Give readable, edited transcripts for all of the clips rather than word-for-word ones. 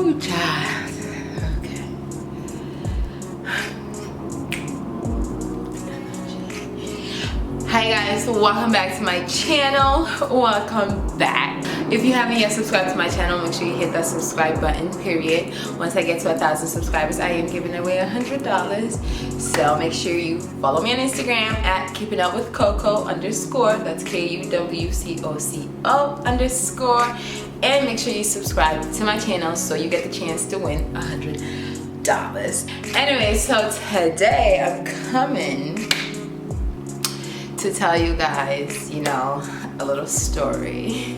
Woo, child. Okay. Hi guys, welcome back to my channel. Welcome back. If you haven't yet subscribed to my channel, make sure you hit that subscribe button, period. Once I get to 1,000 subscribers, I am giving away $100. So make sure you follow me on Instagram at keepingupwithcoco_. That's KUWCOCO_. And make sure you subscribe to my channel so you get the chance to win $100. Anyway, so today I'm coming to tell you guys, you know, a little story.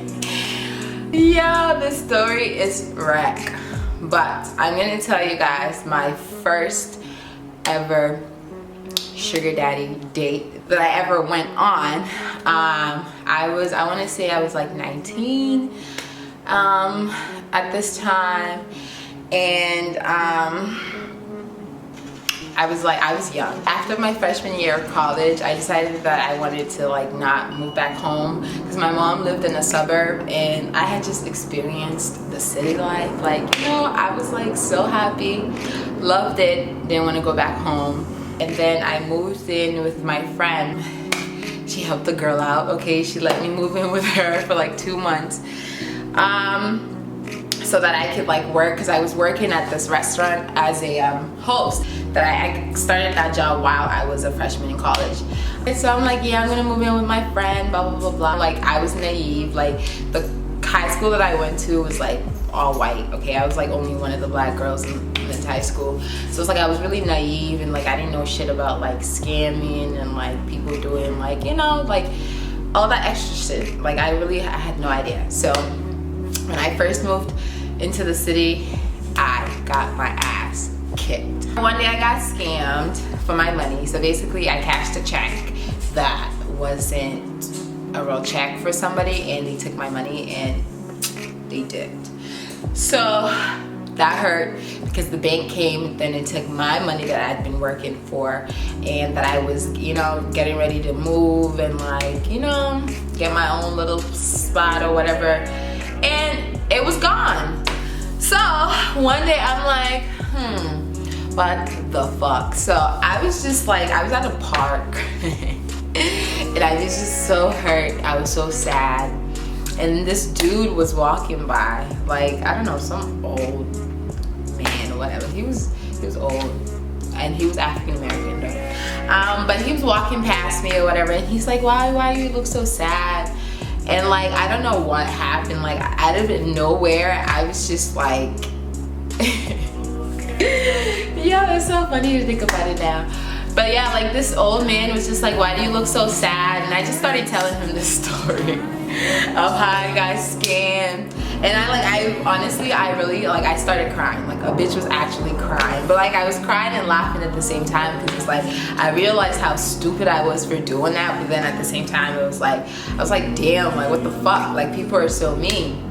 Yeah, the story is wreck, but I'm gonna tell you guys my first ever sugar daddy date that I ever went on. I want to say I was like 19 at this time, and I was young. After my freshman year of college, I decided that I wanted to like not move back home because my mom lived in a suburb and I had just experienced the city life. Like, you know, I was like so happy, loved it, didn't want to go back home. And then I moved in with my friend. She helped the girl out, okay? She let me move in with her for like 2 months. So that I could like work, because I was working at this restaurant as a host. That I started that job while I was a freshman in college. And so I'm like, yeah, I'm gonna move in with my friend, blah, blah, blah, blah. Like, I was naive. Like, the high school that I went to was like all white, okay? I was like only one of the black girls in the entire school. So it's like I was really naive and like I didn't know shit about like scamming and like people doing like, you know, like all that extra shit. Like I had no idea. So when I first moved into the city, I got my ass kicked. One day I got scammed for my money. So basically I cashed a check that wasn't a real check for somebody and they took my money and they dipped. So that hurt because the bank came then and took my money that I'd been working for and that I was, you know, getting ready to move and like, you know, get my own little spot or whatever, and it was gone. So one day I'm like, what the fuck? So I was just like, I was at a park and I was just so hurt. I was so sad. And this dude was walking by, like, I don't know, some old man or whatever. He was old and he was African American though. But he was walking past me or whatever and he's like, why do you look so sad? And like, I don't know what happened, like out of nowhere, I was just like, yeah, it's so funny to think about it now. But yeah, like this old man was just like, why do you look so sad? And I just started telling him this story of how I got scammed. And I honestly, I started crying. Like a bitch was actually crying. But like I was crying and laughing at the same time because it's like, I realized how stupid I was for doing that. But then at the same time, I was like, damn, like what the fuck? Like people are so mean.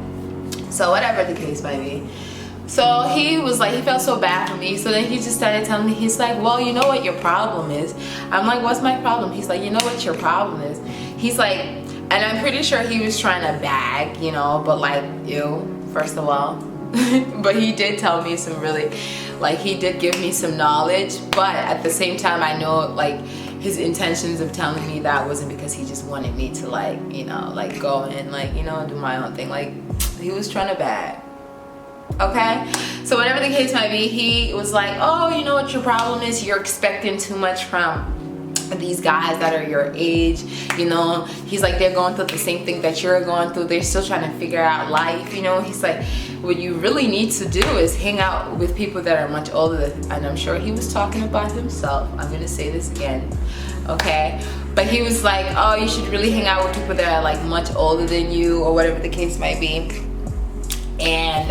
So whatever the case might be. So he was like, he felt so bad for me. So then he just started telling me, he's like, well, you know what your problem is? I'm like, what's my problem? He's like, you know what your problem is? He's like, and I'm pretty sure he was trying to bag, you know, but like, ew, first of all. But he did tell me some really, like he did give me some knowledge. But at the same time, I know like his intentions of telling me that wasn't because he just wanted me to like, you know, like go and like, you know, do my own thing. Like he was trying to bag. Okay, so whatever the case might be, he was like, oh, you know what your problem is? You're expecting too much from these guys that are your age, you know. He's like, they're going through the same thing that you're going through. They're still trying to figure out life, you know. He's like, what you really need to do is hang out with people that are much older. And I'm sure he was talking about himself. I'm gonna say this again, okay? But he was like, oh, you should really hang out with people that are like much older than you or whatever the case might be. And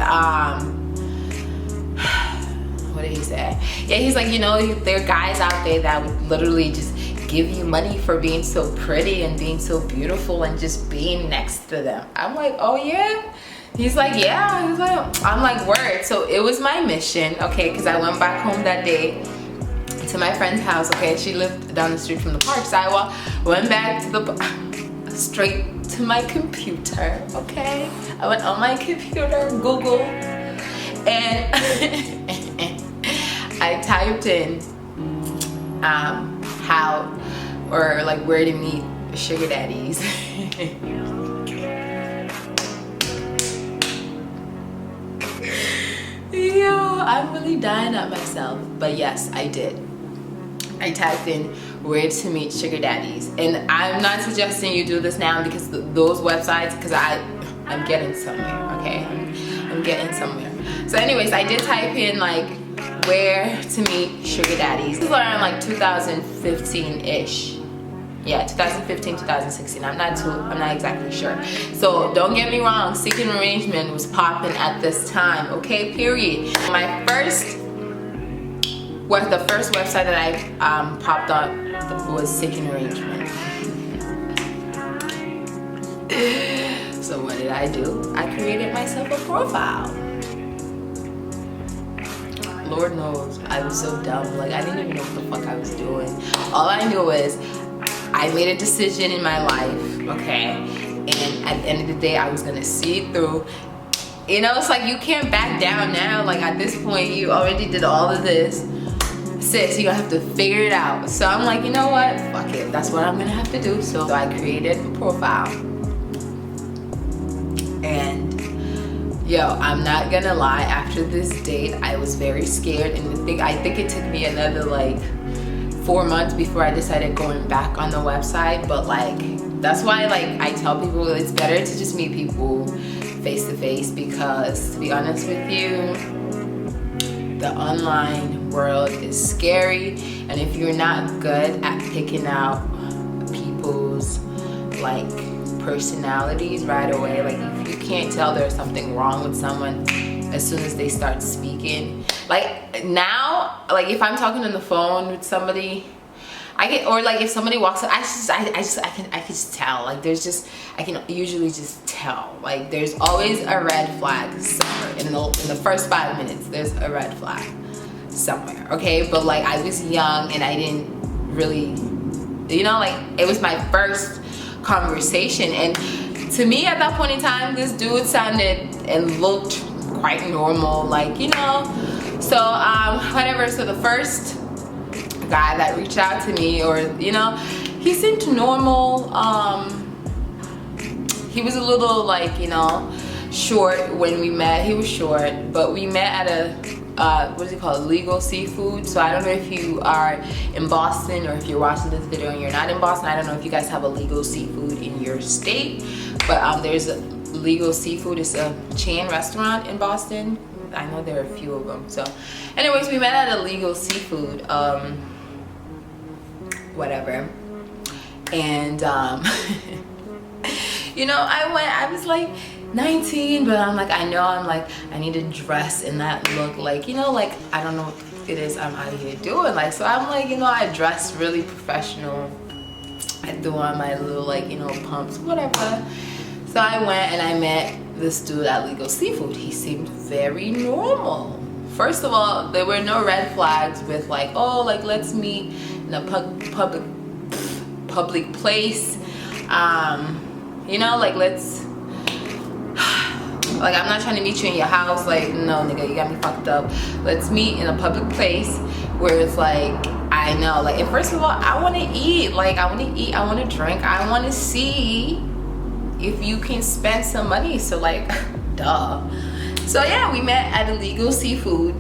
what did he say? Yeah, he's like, you know, there are guys out there that would literally just give you money for being so pretty and being so beautiful and just being next to them. I'm like, oh yeah? He's like, yeah. He's like, I'm like, word. So it was my mission, okay, because I went back home that day to my friend's house, okay? She lived down the street from the park, so I went back to the straight to my computer, okay? I went on my computer, Google, And I typed in how or like where to meet sugar daddies. Yo, I'm really dying at myself. But yes, I did. I typed in where to meet sugar daddies, and I'm not suggesting you do this now because those websites, because I'm getting somewhere, okay? I'm getting somewhere. So anyways, I did type in like where to meet sugar daddies. This was around like 2015-ish. Yeah, 2015, 2016. I'm not exactly sure. So don't get me wrong, seeking arrangement was popping at this time, okay? Period. The first website that I popped up was Seeking Arrangement. So what did I do? I created myself a profile. Lord knows, I was so dumb. Like, I didn't even know what the fuck I was doing. All I knew is I made a decision in my life, okay? And at the end of the day, I was gonna see it through. You know, it's like you can't back down now. Like, at this point, you already did all of this. Sis, you're gonna have to figure it out. So I'm like, you know what? Fuck it. That's what I'm gonna have to do. So I created a profile. And yo, I'm not gonna lie, after this date, I was very scared. And I think it took me another like 4 months before I decided going back on the website. But like, that's why like I tell people it's better to just meet people face to face, because to be honest with you, the online world is scary, and if you're not good at picking out people's like personalities right away, like if you can't tell there's something wrong with someone as soon as they start speaking, like now, like if I'm talking on the phone with somebody, or like if somebody walks up, I can just tell, like I can usually just tell, like there's always a red flag somewhere in the first 5 minutes. There's a red flag somewhere, okay? But like I was young and I didn't really, you know, like it was my first conversation, and to me at that point in time, this dude sounded and looked quite normal, like, you know. So whatever. So the first guy that reached out to me, or you know, he seemed normal. He was a little like, you know, short when we met. He was short, but we met at a what is it called, Legal Seafood. So I don't know if you are in Boston, or if you're watching this video and you're not in Boston, I don't know if you guys have a Legal Seafood in your state, but there's a Legal Seafood. It's a chain restaurant in Boston. I know there are a few of them. So anyways, we met at a Legal Seafood, whatever. And you know, I was like 19, but I'm like, I need to dress in that look, like, you know, like I don't know what it is I'm out here doing, like, so I'm like, you know, I dress really professional. I threw on my little, like, you know, pumps, whatever. So I went and I met this dude at Legal Seafood. He seemed very normal. First of all, there were no red flags with like, oh, like let's meet in a public place. You know, like let's, like I'm not trying to meet you in your house. Like, no, nigga, you got me fucked up. Let's meet in a public place where it's like, I know, like, and first of all, I want to eat. Like, I want to eat. I want to drink. I want to see if you can spend some money. So like, duh. So yeah, we met at Illegal Seafood,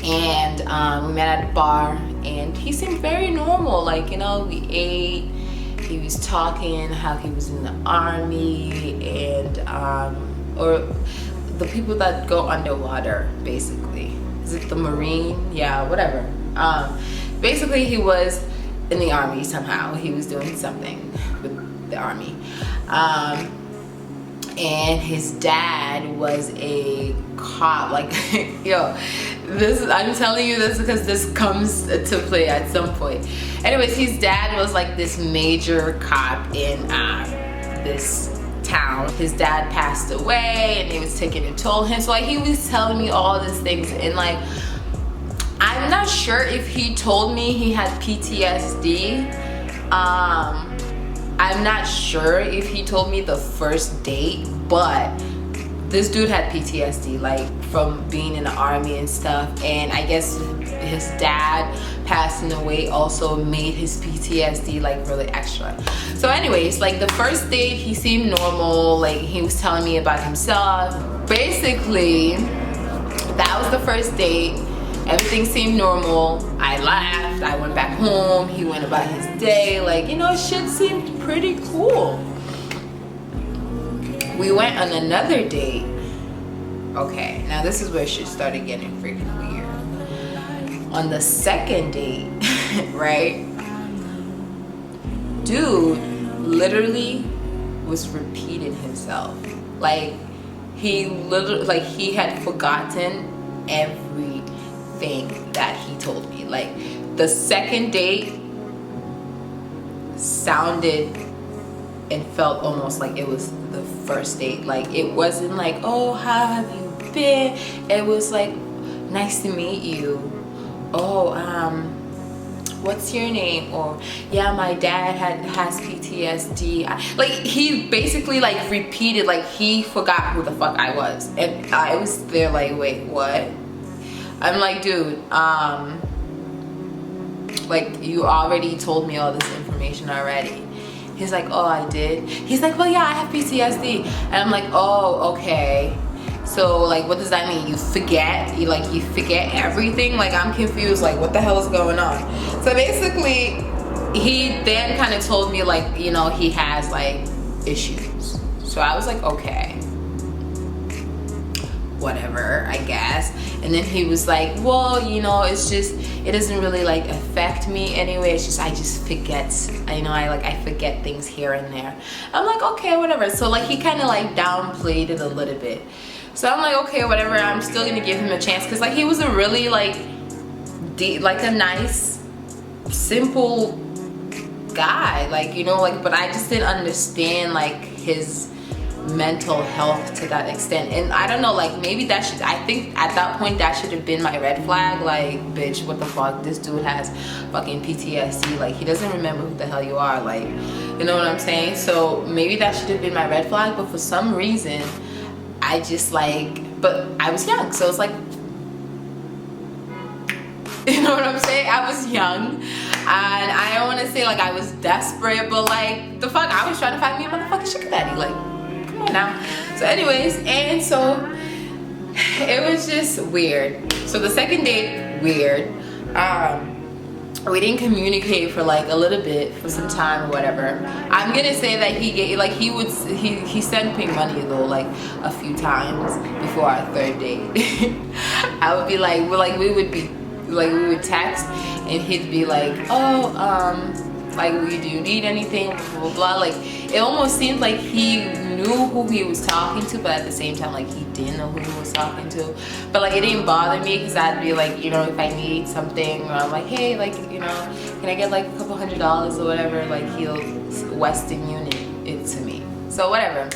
and we met at a bar, and he seemed very normal. Like, you know, we ate. He was talking how he was in the army, and or the people that go underwater, basically. Is it the Marine? Yeah, whatever. Basically, he was in the army somehow. He was doing something with the army. And his dad was a cop. Like, yo, I'm telling you this because this comes to play at some point. Anyways, his dad was like this major cop in this town. His dad passed away and he was taking a toll on him. So like, he was telling me all these things, and like, I'm not sure if he told me he had PTSD. I'm not sure if he told me the first date, but this dude had PTSD, like from being in the army and stuff, and I guess his dad passing away also made his PTSD like really extra. So anyways, like the first date he seemed normal, like he was telling me about himself. Basically, that was the first date. Everything seemed normal. I laughed, I went back home, he went about his day, like, you know, shit seemed pretty cool. We went on another date. Okay, now this is where shit started getting freaking weird. On the second date, right? Dude literally was repeating himself. Like he had forgotten everything that he told me. Like the second date sounded and felt almost like it was the first date. Like it wasn't like, oh, how have you been? It was like, nice to meet you. Oh, what's your name? Or yeah, my dad has PTSD. Like he basically like repeated, like he forgot who the fuck I was, and I was there like, wait, what? I'm like, dude, like you already told me all this information already. He's like, oh, I did? He's like, well, yeah, I have PTSD. And I'm like, oh, okay. So like, what does that mean? You forget? You forget everything? Like, I'm confused. Like, what the hell is going on? So basically, he then kind of told me like, you know, he has like issues. So I was like, okay, whatever, I guess. And then he was like, well, you know, it's just, it doesn't really like affect me anyway. It's just, I just forget. I forget things here and there. I'm like, okay, whatever. So like, he kind of like downplayed it a little bit. So I'm like, okay, whatever. I'm still gonna give him a chance, because like he was a really like a nice, simple guy, like, you know, like, but I just didn't understand like his mental health to that extent. And I don't know, like maybe I think at that point that should have been my red flag. Like, bitch, what the fuck, this dude has fucking PTSD, like he doesn't remember who the hell you are, like, you know what I'm saying? So maybe that should have been my red flag, but for some reason I just like, but I was young, so it's like, you know what I'm saying? I was young, and I don't want to say like I was desperate, but like the fuck, I was trying to find me a motherfucking sugar daddy, like, come on now. So anyways, and so it was just weird. So the second date, weird. We didn't communicate for like a little bit, for some time or whatever. I'm gonna say that he gave, like he sent me money though, like a few times before our third date. I would be like, we would text, and he'd be like, oh, like, do you need anything, blah, blah, blah. Like, it almost seemed like he knew who he was talking to, but at the same time, like, he didn't know who he was talking to. But, like, it didn't bother me, because I'd be like, you know, if I need something, or I'm like, hey, like, you know, can I get, like, a couple $100s or whatever? Like, he'll Western Union it to me. So, whatever.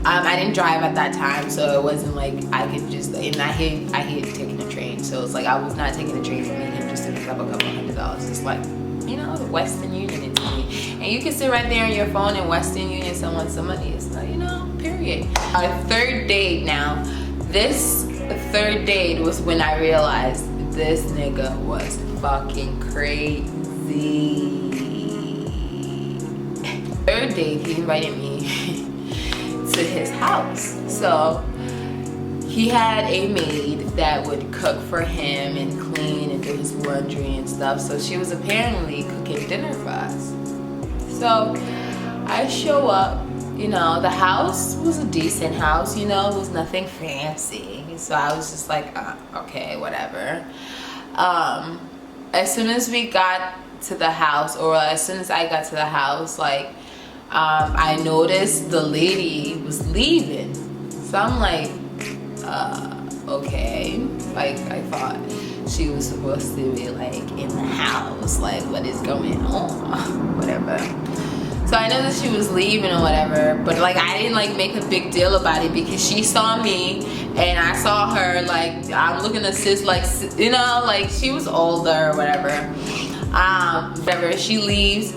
I didn't drive at that time, so it wasn't like I could just, and I hate taking a train. So, it's like I was not taking a train to meet him just to pick up a couple $100s. It's like, you know, Western Union it to me. And you can sit right there on your phone and Western Union someone some money. It's like, you know, period. Our third date now. This third date was when I realized this nigga was fucking crazy. Third date, he invited me to his house. So he had a maid that would cook for him and clean and do his laundry and stuff. So she was apparently cooking dinner for us. So I show up, you know, the house was a decent house, you know, it was nothing fancy. So I was just like, okay, whatever. As soon as we got to the house, or as soon as I got to the house, like, I noticed the lady was leaving. So I'm like, okay. Like, I thought she was supposed to be like in the house, like, what is going on? Whatever. So I know that she was leaving or whatever, but like I didn't like make a big deal about it, because she saw me and I saw her. Like, I'm looking at sis, like, you know, like she was older or whatever. Whatever, she leaves.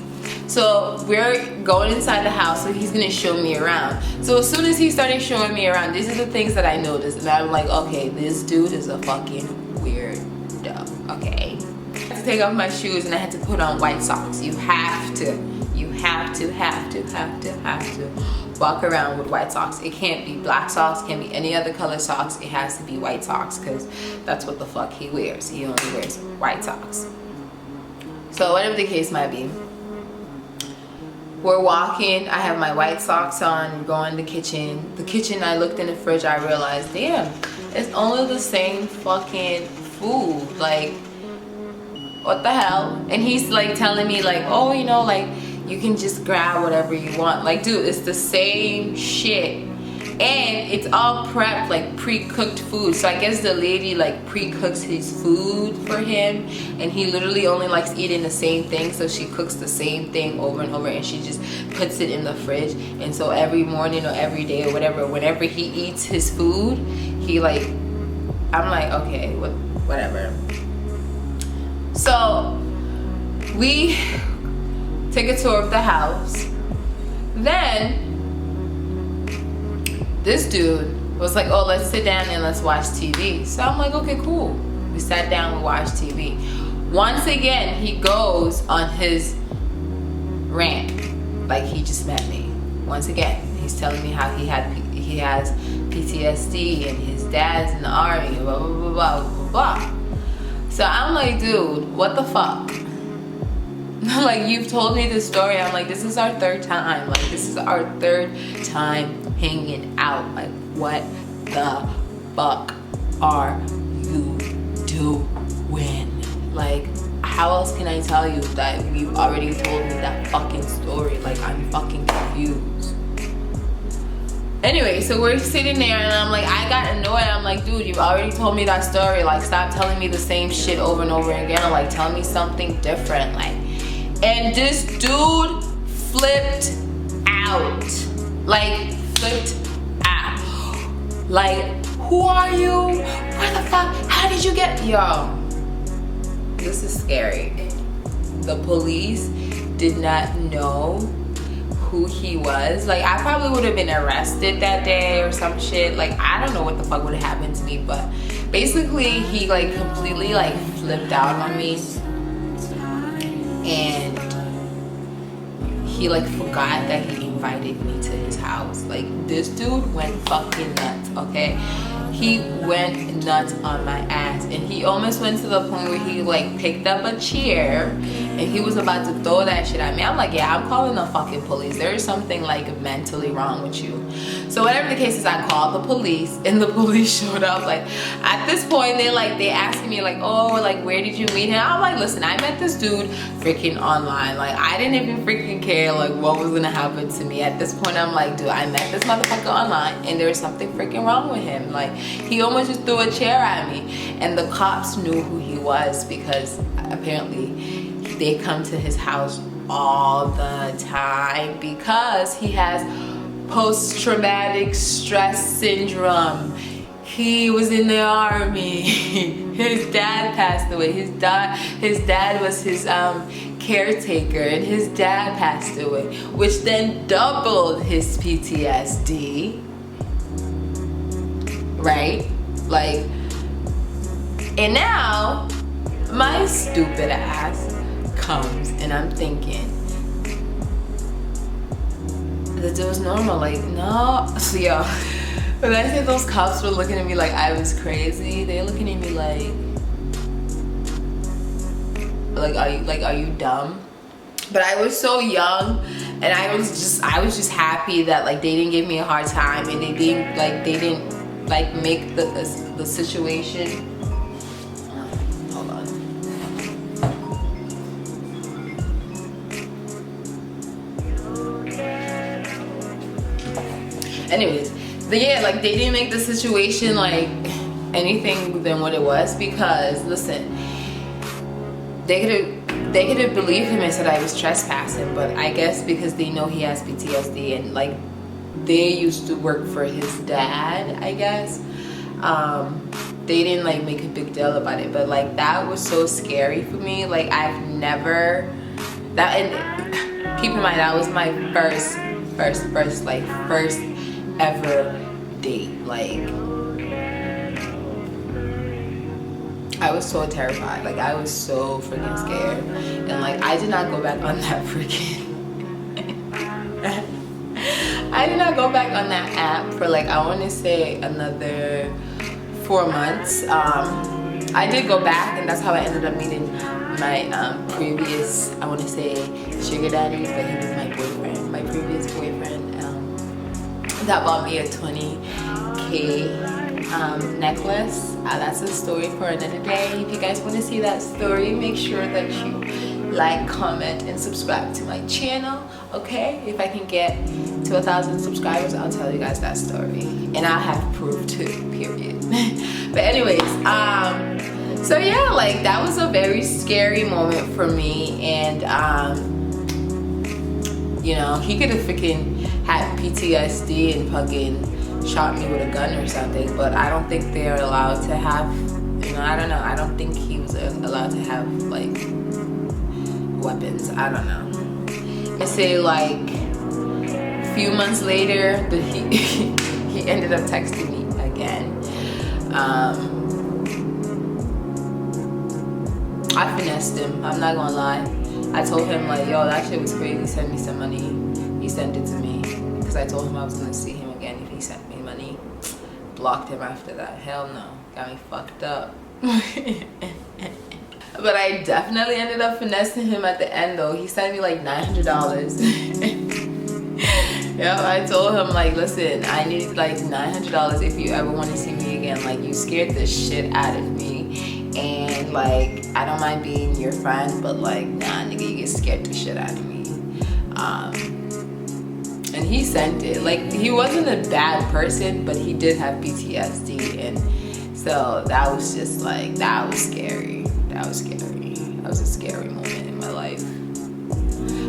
So we're going inside the house, so he's gonna show me around. So as soon as he started showing me around, these are the things that I noticed, and I'm like, okay, this dude is a fucking weirdo. Okay, I had to take off my shoes and I had to put on white socks. You have to walk around with white socks. It can't be black socks, can't be any other color socks. It has to be white socks, because that's what the fuck he wears. He only wears white socks. So whatever the case might be, we're walking, I have my white socks on, we're going to the kitchen. The kitchen, I looked in the fridge, I realized, damn, it's only the same fucking food. Like, what the hell? And he's like telling me like, oh, you know, like, you can just grab whatever you want. Like, dude, it's the same shit. And it's all prepped, like pre-cooked food. So I guess the lady like pre-cooks his food for him, and he literally only likes eating the same thing, so she cooks the same thing over and over, and she just puts it in the fridge. And so every morning or every day or whatever, whenever he eats his food, he like, I'm like, okay, whatever. So we take a tour of the house. Then this dude was like, oh, let's sit down and let's watch TV. So I'm like, okay, cool. We sat down, we watched TV. Once again, he goes on his rant, like he just met me. Once again, he's telling me how he has PTSD and his dad's in the army, blah, blah, blah, blah, blah, blah. So I'm like, dude, what the fuck? Like, you've told me this story. I'm like, this is our third time. Like, this is our third time hanging out. Like, what the fuck are you doing? Like, how else can I tell you that you've already told me that fucking story? Like, I'm fucking confused. Anyway, so we're sitting there and I'm like, I got annoyed. I'm like, dude, you've already told me that story. Like, stop telling me the same shit over and over again. Like, tell me something different. Like, and this dude flipped out. Like, flipped out. Like, who are you? Where the fuck? How did you get? Yo, this is scary. The police did not know who he was. Like, I probably would have been arrested that day or some shit. Like, I don't know what the fuck would have happened to me, but basically he like completely like flipped out on me. And he like forgot that he invited me to his house. Like, this dude went fucking nuts, okay? He went nuts on my ass, and he almost went to the point where he like picked up a chair and he was about to throw that shit at me. I'm like, yeah, I'm calling the fucking police. There is something like mentally wrong with you. So whatever the case is, I called the police, and the police showed up. Like, at this point, they asking me like, oh, like, where did you meet him? I'm like, listen, I met this dude freaking online. Like, I didn't even freaking care like what was gonna happen to me. At this point, I'm like, dude, I met this motherfucker online, and there's something freaking wrong with him. Like, he almost just threw a chair at me. And the cops knew who he was, because apparently they come to his house all the time, because he has post-traumatic stress syndrome. He was in the army. His dad passed away. His dad was his caretaker, and his dad passed away, which then doubled his PTSD. Right? Like, and now my stupid ass comes, and I'm thinking that it was normal. Like, no. So yo, when I say those cops were looking at me like I was crazy, they're looking at me like are you dumb? But I was so young, and I was just happy that like they didn't give me a hard time, and they didn't make the situation. Hold on. Anyways, yeah, like they didn't make the situation like anything than what it was, because listen, they could have believed him and said I was trespassing, but I guess because they know he has PTSD, and like they used to work for his dad, I guess, they didn't like make a big deal about it. But like that was so scary for me. Like, I've never, that, and keep in mind that was my first ever date. Like, I was so terrified. Like, I was so freaking scared, and like I did not go back on that freaking I did not go back on that app for like, I want to say another 4 months. I did go back, and that's how I ended up meeting my previous, I want to say, sugar daddy, but he was my boyfriend, my previous boyfriend. That bought me a 20K necklace. That's a story for another day. If you guys want to see that story, make sure that you like, comment, and subscribe to my channel. Okay, if I can get to 1,000 subscribers, I'll tell you guys that story, and I'll have proof too, period. But anyways, so yeah, like that was a very scary moment for me. And you know, he could have freaking had PTSD and fucking shot me with a gun or something, but I don't think they're allowed to have, you know, I don't know, I don't think he was allowed to have like weapons. I don't know. I say like a few months later that he ended up texting me again. I finessed him, I'm not gonna lie. I told him like, yo, that shit was crazy, send me some money. He sent it to me because I told him I was gonna see him again if he sent me money. Blocked him after that. Hell no, got me fucked up. But I definitely ended up finessing him at the end though. He sent me like $900. Yeah, I told him like, listen, I need like $900 if you ever want to see me again. Like, you scared the shit out of me, and like I don't mind being your friend, but like, nah, nigga, you get scared the shit out of me. And he sent it. Like, he wasn't a bad person, but he did have PTSD, and so that was just like, that was scary. That was scary. That was a scary moment in my life.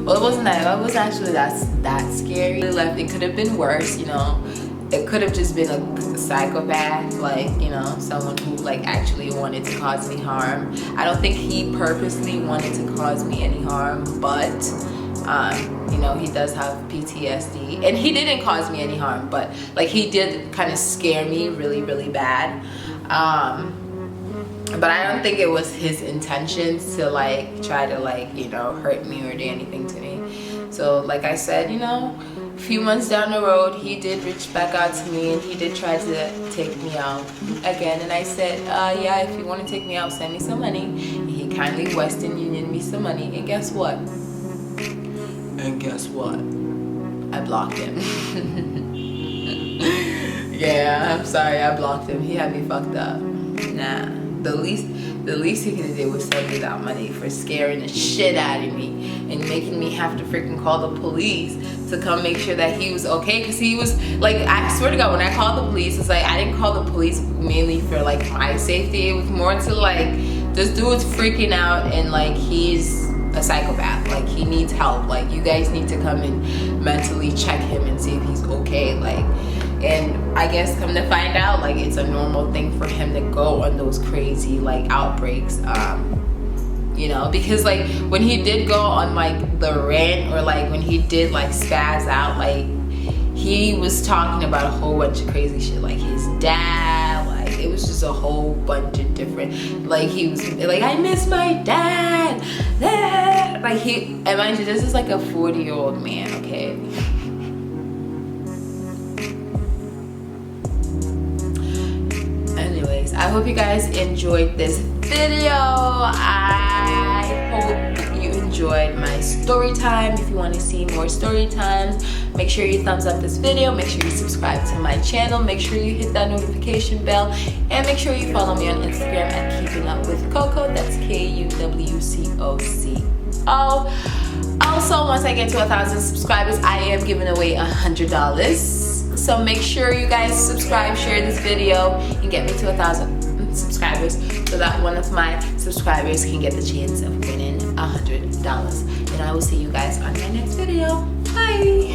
Well, it wasn't that. It was actually that scary. It could have been worse, you know. It could have just been a psychopath, like, you know, someone who like actually wanted to cause me harm. I don't think he purposely wanted to cause me any harm, but you know, he does have PTSD, and he didn't cause me any harm, but like he did kind of scare me really, really bad. But I don't think it was his intentions to like try to like, you know, hurt me or do anything to me. So like I said, you know, a few months down the road, he did reach back out to me, and he did try to take me out again. And I said, yeah, if you want to take me out, send me some money. And he kindly Western Union me some money, and guess what? I blocked him. Yeah, I'm sorry, I blocked him. He had me fucked up. Nah. The least he could have did was send me that money for scaring the shit out of me and making me have to freaking call the police to come make sure that he was okay. Because he was like, I swear to God, when I called the police, it's like I didn't call the police mainly for like my safety. It was more to like, this dude's freaking out, and like he's a psychopath. Like, he needs help. Like, you guys need to come and mentally check him and see if he's okay. Like, and I guess come to find out, like, it's a normal thing for him to go on those crazy like outbreaks, you know, because like when he did go on like the rant, or like when he did like spaz out, like he was talking about a whole bunch of crazy shit, like his dad, like it was just a whole bunch of different, like he was like, I miss my dad, like he, and mind you, this is like a 40-year-old man, okay? Anyways, I hope you guys enjoyed this video. I hope you enjoyed my story time. If you want to see more story times, make sure you thumbs up this video, make sure you subscribe to my channel, make sure you hit that notification bell, and make sure you follow me on Instagram at Keeping Up with Coco. That's KUWCOCO. Also, once I get to 1,000 subscribers, I am giving away $100. So make sure you guys subscribe, share this video, and get me to 1,000 subscribers so that one of my subscribers can get the chance of winning $100. And I will see you guys on my next video. Bye!